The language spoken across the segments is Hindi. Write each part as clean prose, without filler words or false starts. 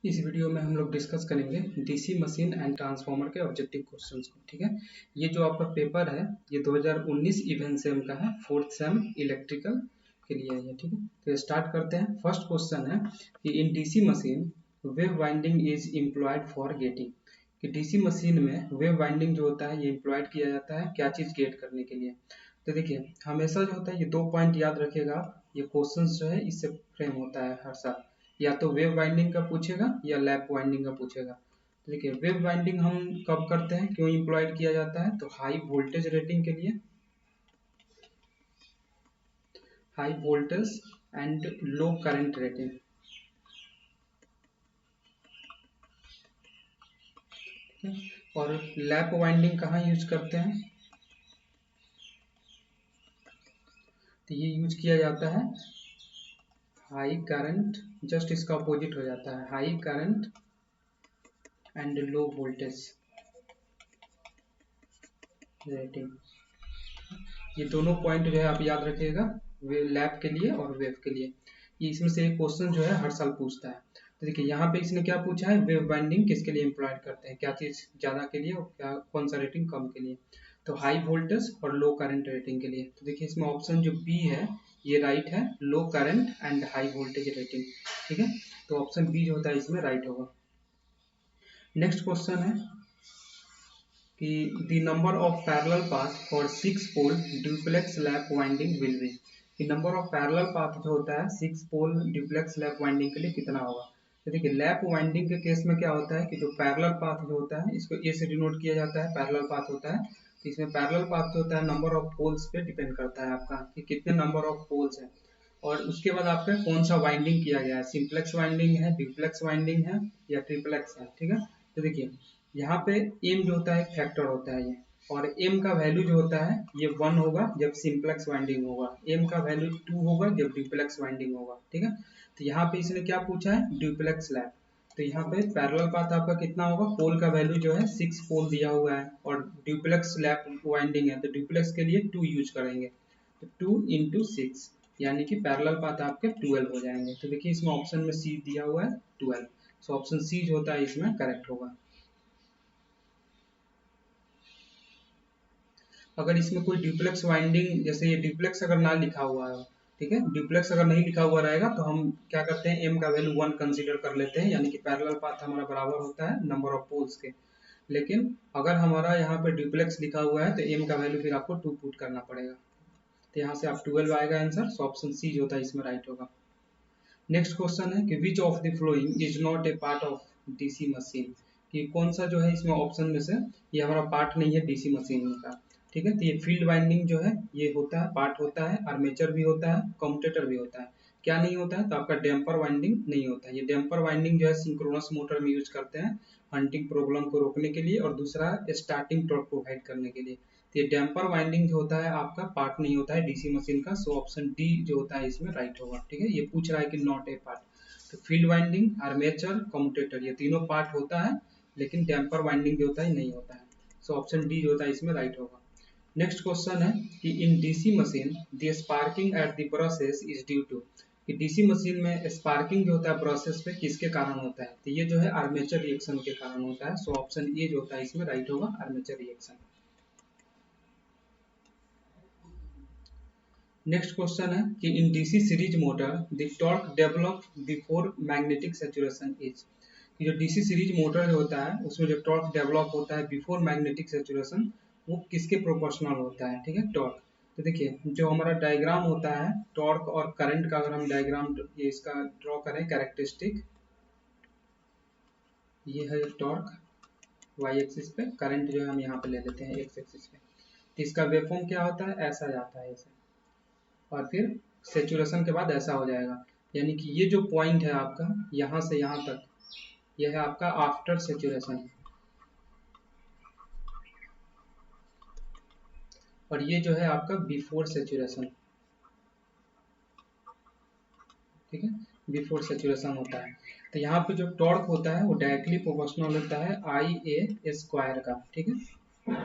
इस वीडियो में हम लोग डिस्कस करेंगे डीसी मशीन एंड ट्रांसफार्मर के ऑब्जेक्टिव क्वेश्चंस को। ठीक है, ये जो आपका पेपर है ये 2019 इवेंट सेम का है, फोर्थ सेम इलेक्ट्रिकल के लिए है। ठीक है, तो स्टार्ट करते हैं। फर्स्ट क्वेश्चन है कि in DC machine wave winding is employed for getting, कि डीसी मशीन में वेव वाइंडिंग जो होता है ये एम्प्लॉयड किया जाता है क्या चीज़ गेट करने के लिए। तो देखिए हमेशा जो होता है ये 2 पॉइंट याद रखिएगा, ये क्वेश्चंस जो है इससे फ्रेम होता है हर साल। या तो वेव वाइंडिंग का पूछेगा या लैप वाइंडिंग का पूछेगा। तो देखिए वेव वाइंडिंग हम कब करते हैं, क्यों इम्प्लॉयड किया जाता है, तो हाई वोल्टेज रेटिंग के लिए, high voltage and low current rating. ठीक है, और लैप वाइंडिंग कहाँ यूज करते हैं, तो ये यूज किया जाता है हाई करंट, जस्ट इसका अपोजिट हो जाता है, high current and low voltage rating. ये दोनों पॉइंट जो है आप याद रखिएगा, लैब के लिए और वेव के लिए। ये इसमें से एक क्वेश्चन जो है हर साल पूछता है। तो देखिए यहाँ पे इसने क्या पूछा है, वेव बाइंडिंग किसके लिए एम्प्लॉयड करते हैं, क्या चीज़ ज़्यादा के लिए और क्या कौन सा रेटिंग कम के लिए। तो हाई वोल्टेज और लो करंट रेटिंग के लिए। तो देखिए इसमें ऑप्शन जो बी है ये राइट है, low current and high voltage rating. ठीक है, तो ऑप्शन बी जो होता है इसमें राइट होगा। नेक्स्ट क्वेश्चन है कि the number of parallel path for 6 pole duplex lap winding will be, कि नंबर ऑफ पैरेलल पाथ जो होता है 6 पोल ड्यूप्लेक्स लैप वाइंडिंग के लिए कितना होगा। तो देखिए लैप वाइंडिंग के केस में क्या होता है कि जो पैरेलल पाथ जो होता है इसको ए से डिनोट किया जाता है, पैरेलल पाथ होता है। तो इसमें पैरेलल पाथ जो होता है नंबर ऑफ पोल्स पे डिपेंड करता है आपका कि कितने नंबर ऑफ पोल्स हैं, और उसके बाद आपका कौन सा वाइंडिंग किया गया है, सिंप्लेक्स वाइंडिंग है, ड्यूप्लेक्स वाइंडिंग है या ट्रिप्लेक्स है। ठीक है, तो देखिए यहाँ पे एम जो होता है फैक्टर होता है ये, और एम का वैल्यू जो होता है ये 1 होगा जब सिंप्लेक्स वाइंडिंग होगा, एम का वैल्यू 2 होगा जब ड्यूप्लेक्स वाइंडिंग होगा। ठीक है, तो यहाँ पे इसने क्या पूछा है, ड्यूप्लेक्स लैप। तो यहाँ पे पैरेलल पाथ आपका कितना होगा, पोल का वैल्यू जो है 6 पोल दिया हुआ है, और ड्यूप्लेक्स लैप वाइंडिंग है तो ड्यूप्लेक्स के लिए 2 यूज करेंगे, तो 2 इंटू 6 यानी कि पैरेलल पाथ आपके 12 हो जाएंगे। तो देखिए इसमें ऑप्शन में सी दिया हुआ है 12, सो ऑप्शन सी जो होता है इसमें करेक्ट होगा। अगर इसमें कोई ड्यूप्लेक्स वाइंडिंग, जैसे ये ड्यूप्लेक्स अगर ना लिखा हुआ है, ठीक है, ड्यूप्लेक्स अगर नहीं लिखा हुआ रहेगा तो हम क्या करते हैं, एम का वैल्यू 1 कंसीडर कर लेते हैं, यानी कि पैरेलल पाथ हमारा बराबर होता है नंबर ऑफ पोल्स के। लेकिन अगर हमारा यहाँ पे ड्यूप्लेक्स लिखा हुआ है तो एम का वैल्यू फिर आपको 2 पुट करना पड़ेगा। तो यहाँ से आप 12 आएगा आंसर, सो ऑप्शन सी जो होता है इसमें राइट होगा। नेक्स्ट क्वेश्चन है कि which of the following is not a part of DC machine, कि कौन सा जो है इसमें ऑप्शन में से ये हमारा पार्ट नहीं है डीसी मशीन का। ठीक है, तो ये फील्ड वाइंडिंग जो है ये होता है, पार्ट होता है, आर्मेचर भी होता है, कम्यूटेटर भी होता है। क्या नहीं होता है, तो आपका डैम्पर वाइंडिंग नहीं होता है। ये डैम्पर वाइंडिंग जो है सिंक्रोनस मोटर में यूज करते हैं हंटिंग प्रॉब्लम को रोकने के लिए, और दूसरा स्टार्टिंग टॉर्क प्रोवाइड करने के लिए। तो ये डैम्पर वाइंडिंग जो होता है आपका पार्ट नहीं होता है डीसी मशीन का, सो ऑप्शन डी जो होता है इसमें राइट होगा। ठीक है, ये पूछ रहा है कि नॉट ए पार्ट, तो फील्ड वाइंडिंग, आर्मेचर, कम्यूटेटर ये तीनों पार्ट होता है, लेकिन डैम्पर वाइंडिंग जो होता है नहीं होता है, सो ऑप्शन डी जो होता है इसमें राइट होगा। नेक्स्ट क्वेश्चन है कि in DC machine the sparking at the brushes is due to, कि डीसी मशीन में स्पार्किंग जो होता है ब्रशेस पे किसके कारण होता है, तो ये जो है आर्मेचर रिएक्शन के कारण होता है, सो ऑप्शन ए जो होता है इसमें राइट होगा, आर्मेचर रिएक्शन। नेक्स्ट क्वेश्चन है कि in DC series motor the torque develop before magnetic saturation is, कि जो डीसी सीरीज मोटर जो होता है उसमें जो टॉर्क डेवलप होता है बिफोर मैग्नेटिक सैचुरेशन वो किसके प्रोपोर्शनल होता है। ठीक है, टॉर्क। तो देखिए जो हमारा डायग्राम होता है टॉर्क और करंट का, अगर हम डायग्राम ये इसका ड्रॉ करें कैरेक्टरिस्टिक, ये है टॉर्क वाई एक्सिस पे, करंट जो है हम यहाँ पे ले लेते हैं एक्स एक्सिस पे। तो इसका वेवफॉर्म क्या होता है, ऐसा जाता है ऐसे, और फिर सेचुरेशन के बाद ऐसा हो जाएगा, यानी कि ये जो पॉइंट है आपका यहाँ से यहाँ तक, यह है आपका आफ्टर सेचुरेशन, और ये जो है आपका बिफोर सेचुरेशन। ठीक है, बिफोर सेचुरेशन होता है। तो यहाँ पे जो टॉर्क होता है वो डायरेक्टली प्रोपोर्शनल होता है आई ए स्क्वायर का। ठीक है,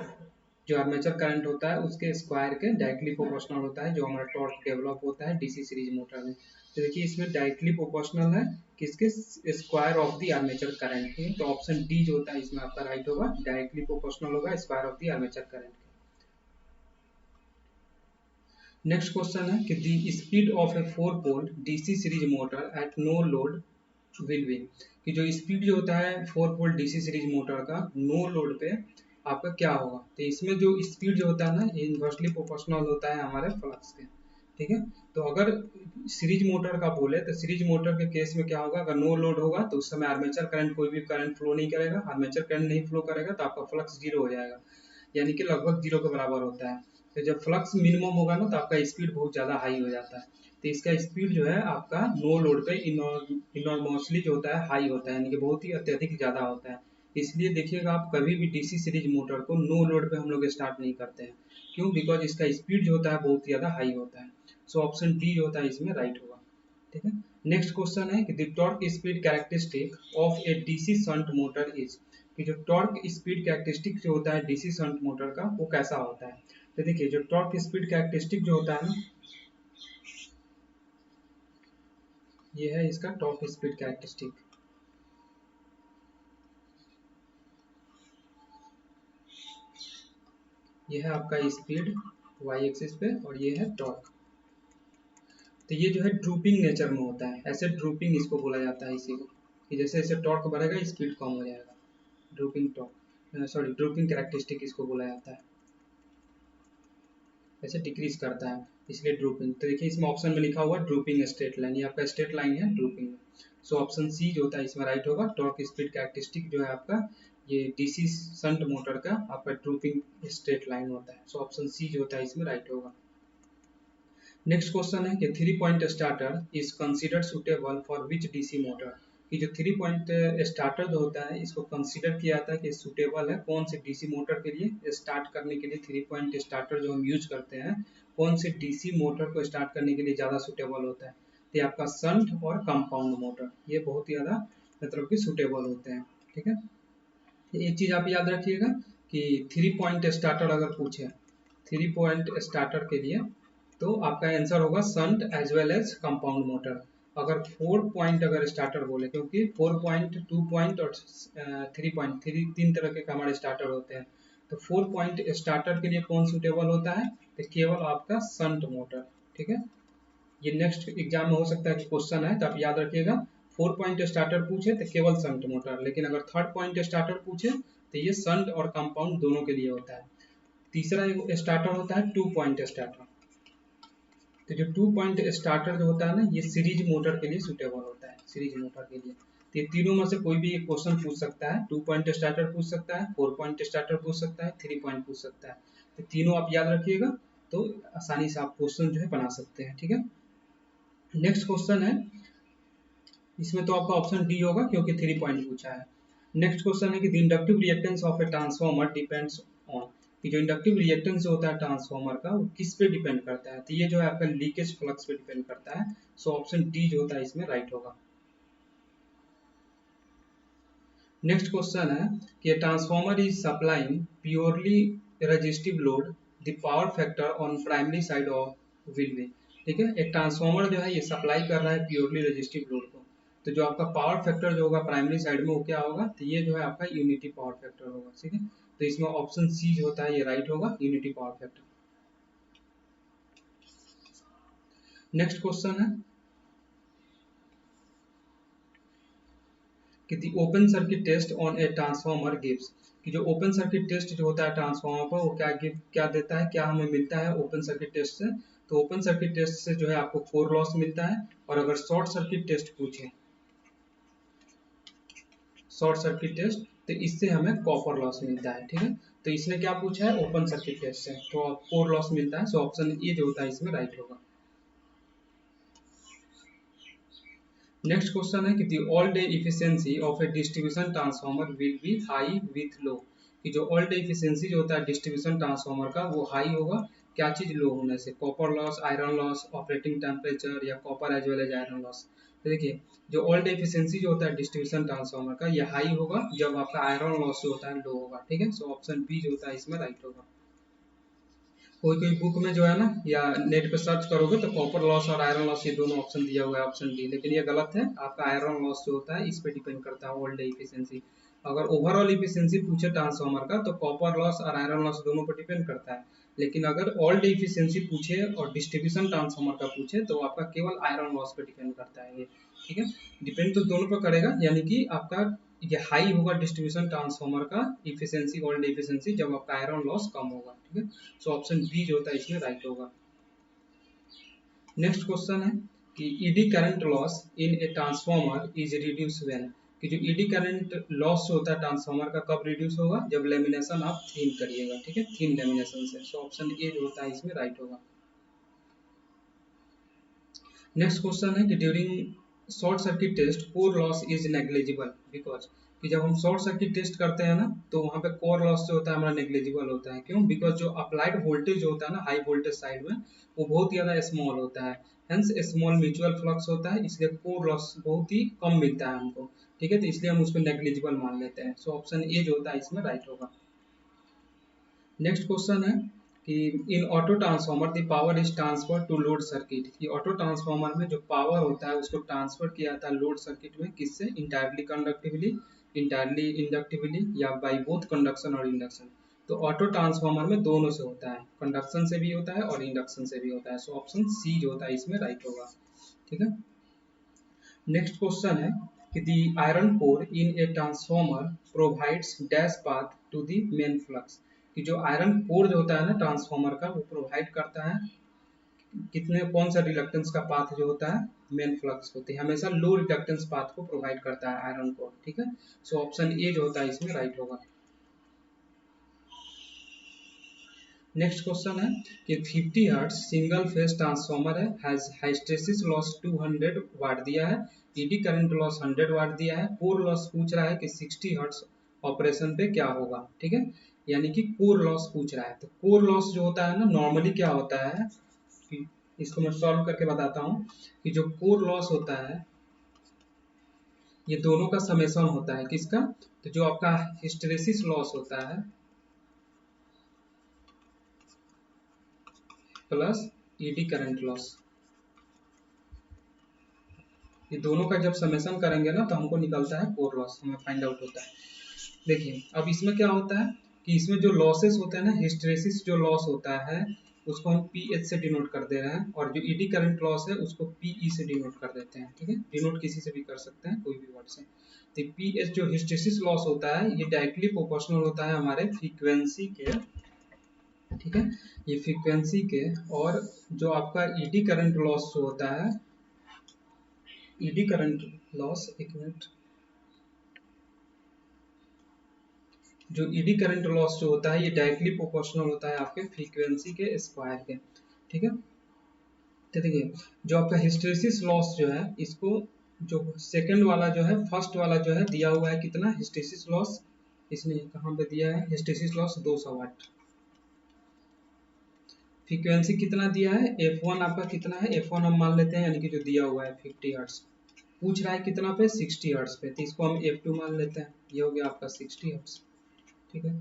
जो आर्मेचर करंट होता है उसके स्क्वायर के डायरेक्टली प्रोपोर्शनल होता है जो हमारा टॉर्क डेवलप होता है डीसी सीरीज मोटर में। तो देखिए इसमें डायरेक्टली प्रोपोर्शनल है किसके, square of the armature current के। तो ऑप्शन डी जो होता है इसमें आपका राइट होगा, डायरेक्टली प्रोपोर्शनल होगा square of the armature current. Next question है कि the speed of a 4 pole DC series motor at no load will be, कि जो स्पीड जो होता है 4 पोल डीसी सीरीज मोटर का नो लोड पे आपका क्या होगा। तो इसमें जो स्पीड जो होता है ना ये इन्वर्सली प्रोपोर्शनल होता है हमारे फ्लक्स के, ठीक है। तो अगर सीरीज मोटर का बोले तो सीरीज मोटर के केस में क्या होगा, अगर नो लोड होगा तो उस समय आर्मेचर करंट कोई भी करंट फ्लो नहीं करेगा, आर्मेचर करंट नहीं फ्लो करेगा तो आपका फ्लक्स जीरो हो जाएगा, यानी कि लगभग जीरो के बराबर होता है। तो जब फ्लक्स मिनिमम होगा ना तो आपका स्पीड बहुत ज़्यादा हाई हो जाता है। तो इसका स्पीड जो है आपका नो लोड पे इनॉर्मसली जो होता है हाई होता है, यानी कि बहुत ही अत्यधिक ज़्यादा होता है। इसलिए देखिएगा आप कभी भी डीसी सीरीज मोटर को नो लोड पे हम लोग स्टार्ट नहीं करते हैं। क्यों? बिकॉज इसका स्पीड जो होता है बहुत ज़्यादा हाई होता है। सो ऑप्शन डी जो होता है इसमें राइट होगा, ठीक है। नेक्स्ट क्वेश्चन है कि the torque speed characteristic of A DC shunt motor is, कि जो टॉर्क स्पीड कैरेक्टरिस्टिक जो होता है डीसी शंट मोटर का वो कैसा होता है। तो देखिए जो टॉर्क स्पीड कैरेक्टरिस्टिक जो होता है ना, ये है इसका टॉर्क स्पीड कैरेक्टरिस्टिक। ये है आपका स्पीड वाई एक्सिस पे और ये है टॉर्क। तो ये जो है ड्रूपिंग नेचर में होता है, ऐसे ड्रूपिंग इसको बोला जाता है इसी को, कि जैसे जैसे टॉर्क बढ़ेगा स्पीड कम हो जाएगा। Drooping torque, sorry drooping characteristic इसको बोला जाता है, ऐसे डिक्रीज करता है इसलिए ड्रूपिंग। तो देखिए इसमें ऑप्शन में लिखा हुआ ड्रूपिंग स्ट्रेट लाइन, ये आपका स्ट्रेट लाइन है ड्रूपिंग। सो ऑप्शन सी जो होता है इसमें राइट होगा, टॉर्क स्पीड कैरेक्टरिस्टिक जो है आपका ये डीसी शंट मोटर का आपका ड्रूपिंग स्ट्रेट लाइन होता है। सो ऑप्शन सी जो होता है इसमें राइट होगा। नेक्स्ट क्वेश्चन है कि 3 point starter is considered suitable for which DC motor, कि जो 3 पॉइंट स्टार्टर जो होता है इसको कंसीडर किया जाता है कि सुटेबल है कौन से डीसी मोटर के लिए, स्टार्ट करने के लिए 3 पॉइंट स्टार्टर जो हम यूज करते हैं कौन से डीसी मोटर को स्टार्ट करने के लिए ज़्यादा सुटेबल होता है। तो ये आपका शंट और कंपाउंड मोटर ये बहुत ही ज़्यादा मतलब कि सुटेबल होते हैं, ठीक है। एक चीज़ आप याद रखिएगा कि 3 पॉइंट स्टार्टर अगर पूछे 3 पॉइंट स्टार्टर के लिए तो आपका आंसर होगा shunt as well as compound motor. अगर 4 पॉइंट अगर स्टार्टर बोले, क्योंकि 4 पॉइंट 2 पॉइंट और 3 पॉइंट तीन तरह के हमारे स्टार्टर होते हैं। तो 4 पॉइंट स्टार्टर के लिए कौन सुटेबल होता है, तो केवल आपका शंट मोटर, ठीक है। ये नेक्स्ट एग्जाम में हो सकता है कि क्वेश्चन है तो आप याद रखिएगा। 4 पॉइंट स्टार्टर पूछे तो केवल शंट मोटर, लेकिन अगर 3rd पॉइंट स्टार्टर पूछे तो ये शंट और कंपाउंड दोनों के लिए होता है। तीसरा स्टार्टर होता है 2 पॉइंट स्टार्टर। तो जो 2 पॉइंट स्टार्टर जो होता है ना ये सीरीज मोटर के लिए सुटेबल होता है, सीरीज मोटर के लिए। तो ये तीनों में से कोई भी एक क्वेश्चन पूछ सकता है, 2 पॉइंट स्टार्टर पूछ सकता है, 4 पॉइंट स्टार्टर पूछ सकता है, 3 पॉइंट पूछ सकता है। तो तीनों आप याद रखिएगा तो आसानी से आप क्वेश्चन जो है बना सकते हैं, ठीक है। नेक्स्ट क्वेश्चन है, इसमें तो आपका ऑप्शन डी होगा क्योंकि 3 पॉइंट पूछा है। नेक्स्ट क्वेश्चन है कि the inductive reactance of A transformer depends on, कि जो इंडक्टिव रिएक्टेंस जो होता है ट्रांसफॉर्मर का वो किस पे डिपेंड करता है। तो ये जो है आपका लीकेज फ्लक्स पे डिपेंड करता है। सो ऑप्शन डी जो होता है इसमें राइट होगा। नेक्स्ट क्वेश्चन है कि transformer is supplying purely resistive load, the power factor on primary side of will be, ठीक है। एक ट्रांसफॉर्मर जो है ये सप्लाई कर रहा है प्योरली रेजिस्टिव लोड को, तो जो आपका पावर फैक्टर जो होगा प्राइमरी साइड में वो क्या होगा, तो ये जो है आपका यूनिटी पावर फैक्टर होगा, ठीक है। तो इसमें ऑप्शन सी जो होता है ये राइट होगा, unity power factor. Next question है कि the open circuit test on a transformer gives, कि जो ओपन सर्किट टेस्ट जो होता है ट्रांसफॉर्मर पर वो क्या देता है, क्या हमें मिलता है ओपन सर्किट टेस्ट से। तो ओपन सर्किट टेस्ट से जो है आपको कोर लॉस मिलता है, और अगर शॉर्ट सर्किट टेस्ट पूछे, शॉर्ट सर्किट टेस्ट, तो इससे हमें कॉपर लॉस मिलता है, ठीक है। तो इसने क्या पूछा है ओपन सर्किट टेस्ट से, तो कोर लॉस मिलता है। सो ऑप्शन ए जो होता है इसमें राइट होगा। नेक्स्ट क्वेश्चन है कि the all day efficiency of A distribution transformer will be high with low, कि जो ऑल डे इफिशियंसी जो होता है डिस्ट्रीब्यूशन ट्रांसफार्मर का वो हाई होगा क्या चीज लो होने से, copper loss, iron loss, operating temperature या copper as well as iron loss. तो देखिए जो ऑल डे इफिशियंसी जो होता है डिस्ट्रीब्यूशन ट्रांसफार्मर का ये हाई होगा जब आपका आयरन लॉस जो होता है लो होगा, ठीक है। सो ऑप्शन बी जो होता है इसमें राइट होगा। कोई कोई बुक में जो है ना या नेट पे सर्च करोगे तो कॉपर लॉस और आयरन लॉस ये दोनों ऑप्शन दिया हुआ है, ऑप्शन डी, लेकिन ये गलत है। आपका आयरन लॉस जो होता है इस पे डिपेंड करता है, ओल्ड इफिशियंसी। अगर ओवरऑल इफिशियंसी पूछे ट्रांसफार्मर का तो कॉपर लॉस और आयरन लॉस दोनों पर डिपेंड करता है, लेकिन अगर ओल्ड इफिशियंसी पूछे और डिस्ट्रीब्यूशन ट्रांसफार्मर का पूछे तो आपका केवल आयरन लॉस पे डिपेंड करता है ये। ठीक है, डिपेंड तो दोनों पर करेगा, यानी कि आपका ये हाई होगा डिस्ट्रीब्यूशन ट्रांसफार्मर का इफिशियंसी, ओल्ड इफिशियंसी, जब आपका आयरन लॉस कम होगा। ठीक है, सो ऑप्शन बी जो होता है इसमें राइट होगा। नेक्स्ट क्वेश्चन है कि eddy current loss in a transformer is reduce when, कि जो ईडी करंट लॉस होता है ट्रांसफार्मर का कब रिड्यूस होगा, जब लेमिनेशन आप थिन करिएगा। ठीक है, थिन लेमिनेशन से। सो ऑप्शन ए जो होता है इसमें राइट होगा। नेक्स्ट क्वेश्चन है कि during short circuit test core loss is negligible because, कि जब हम शॉर्ट सर्किट टेस्ट करते हैं ना तो वहाँ पे कोर लॉस जो होता है हमारा नेग्लिजिबल होता है। क्यों? बिकॉज जो अप्लाइड वोल्टेज जो होता है ना हाई वोल्टेज साइड में वो बहुत ज़्यादा स्मॉल होता है, हेंस स्मॉल म्यूचुअल फ्लक्स होता है, इसलिए कोर लॉस बहुत ही कम मिलता है हमको। ठीक है, तो इसलिए हम उसको नेग्लिजिबल मान लेते हैं। सो ऑप्शन ए जो होता है इसमें राइट होगा। नेक्स्ट क्वेश्चन है कि in auto transformer the power is transfer to load circuit, कि ऑटो ट्रांसफार्मर में जो पावर होता है उसको ट्रांसफर किया जाता है लोड सर्किट में, किससे? इंटायरली कंडक्टिवली, इंटायरली इंडक्टिवली, या बाई बोथ कंडक्शन और इंडक्शन। तो ऑटो ट्रांसफार्मर में दोनों से होता है, कंडक्शन से भी होता है और इंडक्शन से भी होता है। सो ऑप्शन सी जो होता है इसमें राइट होगा। ठीक है, नेक्स्ट क्वेश्चन है कि the iron core in a transformer provides dash path to the main flux, कि जो आयरन कोर जो होता है ना ट्रांसफार्मर का वो प्रोवाइड करता है कितने, कौन सा रिलक्टेंस का पाथ जो होता है मेन फ्लक्स होती है, हमेशा लो रिलक्टेंस पाथ को प्रोवाइड करता है आयरन कोर। ठीक है, सो ऑप्शन ए जो होता है इसमें राइट होगा। नेक्स्ट क्वेश्चन है कि 50 हर्ट्ज सिंगल फेज ट्रांसफार्मर है, हैज हिस्टैरिसीस लॉस 200 वाट दिया है, ईडी करंट लॉस 100 वाट दिया है, कोर लॉस पूछ रहा है कि 60 हर्ट्ज ऑपरेशन पे क्या होगा। ठीक है, यानी कि कोर लॉस पूछ रहा है। तो कोर लॉस जो होता है ना नॉर्मली क्या होता है कि इसको मैं सॉल्व करके बताता हूँ कि जो कोर लॉस होता है ये दोनों का समेशन होता है, किसका? तो जो आपका हिस्टैरिसीस लॉस होता है प्लस ईडी करंट लॉस, ये दोनों का जब समेशन करेंगे ना तो हमको निकलता है कोर लॉस, हमें फाइंड आउट होता है। देखिए अब इसमें क्या होता है कि इसमें जो लॉसेस होते हैं ना, हिस्टैरिसीस जो लॉस होता है उसको हम पी एच से डिनोट कर दे रहे हैं, और जो ईडी करंट लॉस है उसको पीई से डिनोट कर देते हैं। ठीक है, डिनोट किसी से भी कर सकते हैं, कोई भी वर्ड से। तो पी एच जो हिस्टैरिसीस लॉस होता है ये डायरेक्टली प्रोपोर्शनल होता है हमारे फ्रीक्वेंसी के। ठीक है, ये फ्रीक्वेंसी के, और जो आपका ईडी करंट लॉस जो होता है, ईडी करंट लॉस, एक मिनट, जो ईडी करंट लॉस जो होता है ये डायरेक्टली प्रोपोर्शनल होता है आपके फ्रीक्वेंसी के स्क्वायर के। ठीक है, तो देखिए जो आपका हिस्टैरिसीस लॉस जो है इसको, जो सेकंड वाला जो है, फर्स्ट वाला जो है दिया हुआ है कितना हिस्टैरिसीस लॉस, इसने कहाँ पे दिया है हिस्टैरिसीस लॉस 200 वाट, फ्रीक्वेंसी कितना दिया है f1 आपका कितना है, f1 हम मान लेते हैं, यानी कि जो दिया हुआ है 50 हर्ट्ज, पूछ रहा है कितना पे 60 हर्ट्ज पे, तो इसको हम f2 मान लेते हैं, ये हो गया आपका 60 हर्ट्ज। ठीक है,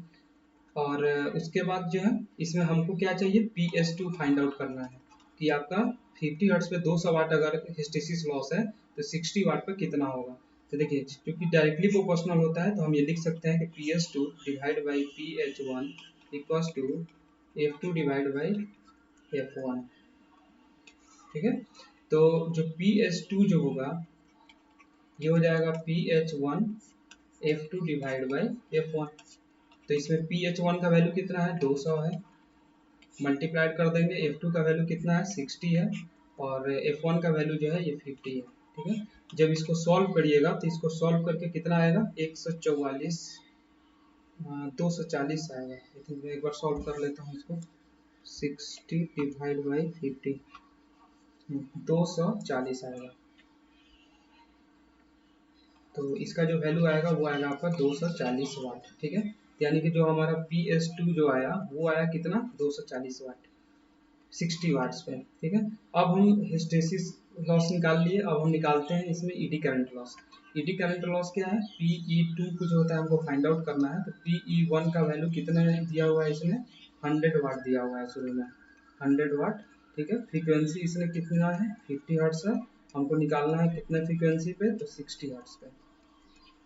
और उसके बाद जो है इसमें हमको क्या चाहिए PS2 फाइंड आउट करना है, कि आपका 50 हर्ट्ज पे 200 वाट अगर हिस्टैरिसीस लॉस है तो 60 वाट पे कितना होगा। तो देखिए क्योंकि डायरेक्टली प्रोपोर्शनल होता है तो हम ये लिख सकते हैं कि PS2 divide by PH1 equals to F2 divide by F1। ठीक है, तो जो PS2 जो होगा ये हो जाएगा PH1 F2 divide by F1। तो इसमें PH1 का वैल्यू कितना है 200 है, मल्टीप्लाइड कर देंगे, F2 का वैल्यू कितना है 60 है, और F1 का वैल्यू जो है ये 50 है। ठीक है, जब इसको सॉल्व करिएगा तो इसको सॉल्व करके कितना आएगा 144, 240 आएगा। आई थिंक मैं एक बार सॉल्व कर लेता हूँ इसको, 60 डिवाइड बाई 50, 240 आएगा। तो इसका जो वैल्यू आएगा वो आएगा आपका 240 वाट। ठीक है, यानी कि जो हमारा PS2 जो आया वो आया कितना 240 वाट 60 वाट्स पे। ठीक है, अब हम हिस्टैरिसीस लॉस निकाल लिए, अब हम निकालते हैं इसमें eddy current loss. Eddy current loss क्या है PE2 को जो होता है हमको फाइंड आउट करना है, तो PE1 का वैल्यू कितना दिया हुआ है इसमें 100 वाट दिया हुआ है शुरू में, 100 वाट। ठीक है, फ्रीक्वेंसी इसमें कितना है, 50 हर्ट्स है। हमको निकालना है कितने फ्रीक्वेंसी पे, तो 60 हर्ट्स पे।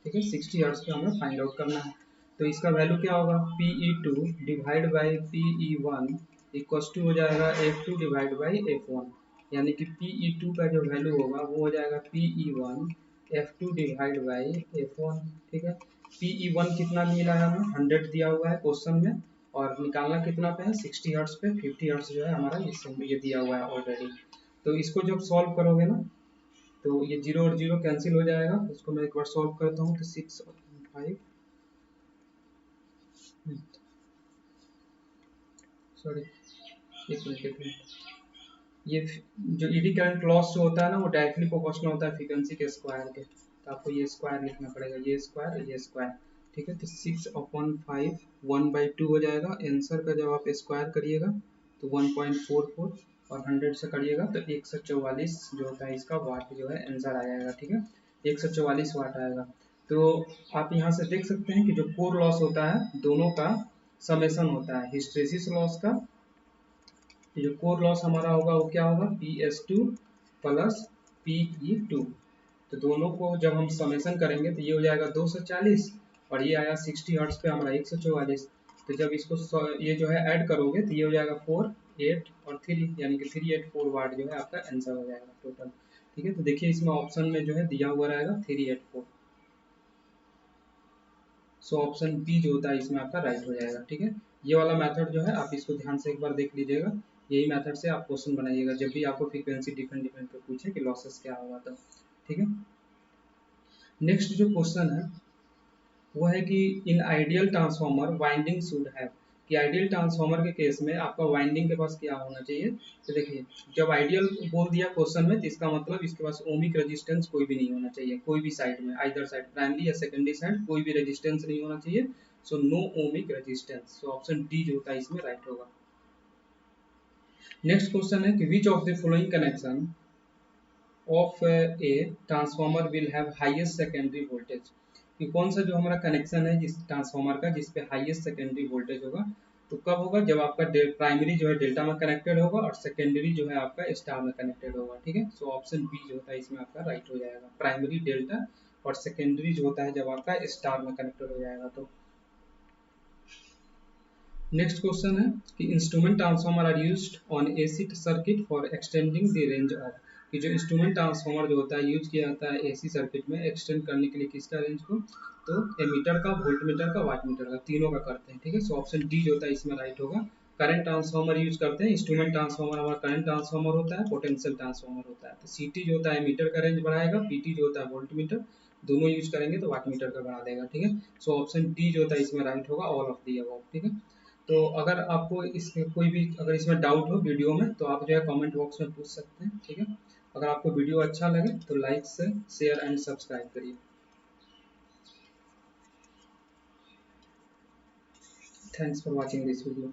ठीक है, 60 हर्ट्स पे हमें फाइंड आउट करना है। तो इसका वैल्यू क्या होगा, Pe2 divide by Pe1 equals to हो जाएगा F2 डिवाइड बाई F1। यानी कि Pe2 का जो वैल्यू होगा वो हो जाएगा Pe1 F2 divide by F1। ठीक है, Pe1 कितना मिला है हमें, 100 दिया हुआ है क्वेश्चन में, और निकालना कितना पे है, 60 हर्ट्स पे। 50 हर्ट्स जो है हमारा इससे ये दिया हुआ है ऑलरेडी। तो इसको जब सॉल्व करोगे ना, तो ये जीरो और जीरो कैंसिल हो जाएगा। इसको मैं एक बार सॉल्व करता हूँ, तो 6 और 5, सॉरी, एक मिनट, ये जो ईडी करंट लॉस जो होता है ना, वो डायरेक्टली प्रोपोर्शनल होता है फ्रीक्वेंसी के स्क्वायर के। तो आपको ये स्क्वायर लिखना पड़ेगा, ये स्क्वायर ये स्क्वायर। ठीक है, तो 6/5 1/2 हो जाएगा। आंसर का जब आप स्क्वायर करिएगा तो 1.44, और 100 से करिएगा तो 144 जो होता है इसका वाट जो है आंसर आ जाएगा। ठीक है, 144 वाट आएगा। तो आप यहाँ से देख सकते हैं कि जो कोर लॉस होता है दोनों का समेसन होता है, हिस्ट्रेसिस लॉस का। जो कोर लॉस हमारा होगा वो क्या होगा, PS2 प्लस Pe2। तो दोनों को जब हम समेसन करेंगे तो ये हो जाएगा 240, और ये आया 60 हर्ट्स पे हमारा 144। तो जब इसको ये जो है ऐड करोगे तो ये हो जाएगा 4, 8 और 3, यानी कि 384 वाट जो है आपका आंसर हो जाएगा टोटल। ठीक है, तो देखिए इसमें ऑप्शन में जो है दिया हुआ रहेगा 384। सो ऑप्शन बी जो होता है इसमें आपका राइट हो जाएगा। ठीक है, ये वाला मेथड जो है आप इसको ध्यान से एक बार देख लीजिएगा। यही मेथड से आप क्वेश्चन बनाइएगा जब भी आपको फ्रीक्वेंसी डिफरेंट डिफरेंट पे पूछे कि लॉसेस क्या होगा तो। ठीक है, नेक्स्ट जो क्वेश्चन है वो है कि in ideal transformer winding should have, कि आइडियल ट्रांसफॉर्मर के केस में आपका वाइंडिंग के पास क्या होना चाहिए। तो देखिए, जब आइडियल बोल दिया क्वेश्चन में तो इसका मतलब इसके पास ओमिक रेजिस्टेंस कोई भी नहीं होना चाहिए, कोई भी साइड में, आइदर साइड प्राइमरी या सेकेंडरी साइड कोई भी रेजिस्टेंस नहीं होना चाहिए। So no ohmic resistance. So option D जो होता है इसमें राइट होगा। नेक्स्ट क्वेश्चन है कि which of the following connection of A transformer will have highest secondary voltage, कि कौन सा जो हमारा कनेक्शन है जिस ट्रांसफॉर्मर का जिस पे हाईएस्ट सेकेंडरी वोल्टेज होगा। तो कब होगा, जब आपका प्राइमरी जो है डेल्टा में कनेक्टेड होगा और सेकेंडरी जो है आपका स्टार में कनेक्टेड होगा। ठीक है, सो ऑप्शन बी जो होता है इसमें आपका राइट हो जाएगा, प्राइमरी डेल्टा और सेकेंडरी जो होता है जब आपका स्टार में कनेक्टेड हो जाएगा तो। नेक्स्ट क्वेश्चन है कि instrument transformer are used on AC circuit for extending the range of, कि जो इंस्ट्रूमेंट ट्रांसफार्मर जो होता है यूज किया जाता है एसी सर्किट में एक्सटेंड करने के लिए किसका रेंज को, तो एमीटर का, वोल्ट मीटर का, वाट मीटर का, तीनों का करते हैं। ठीक है, सो ऑप्शन डी जो होता है इसमें राइट होगा। करंट ट्रांसफार्मर यूज करते हैं, इंस्ट्रूमेंट ट्रांसफार्मर हमारा करंट ट्रांसफार्मर होता है, पोटेंशियल ट्रांसफार्मर होता है। तो सीटी जो होता है मीटर का रेंज बढ़ाएगा, पीटी जो होता है वोल्ट मीटर, दोनों यूज करेंगे तो वाट मीटर का बढ़ा देगा। ठीक है, सो ऑप्शन डी जो होता है इसमें राइट होगा, ऑल ऑफ दी अबव। ठीक है, तो अगर आपको इसमें कोई भी अगर इसमें डाउट हो वीडियो में तो आप जो है कमेंट बॉक्स में पूछ सकते हैं। ठीक है, अगर आपको वीडियो अच्छा लगे तो लाइक से शेयर एंड सब्सक्राइब करिए। Thanks for watching this video.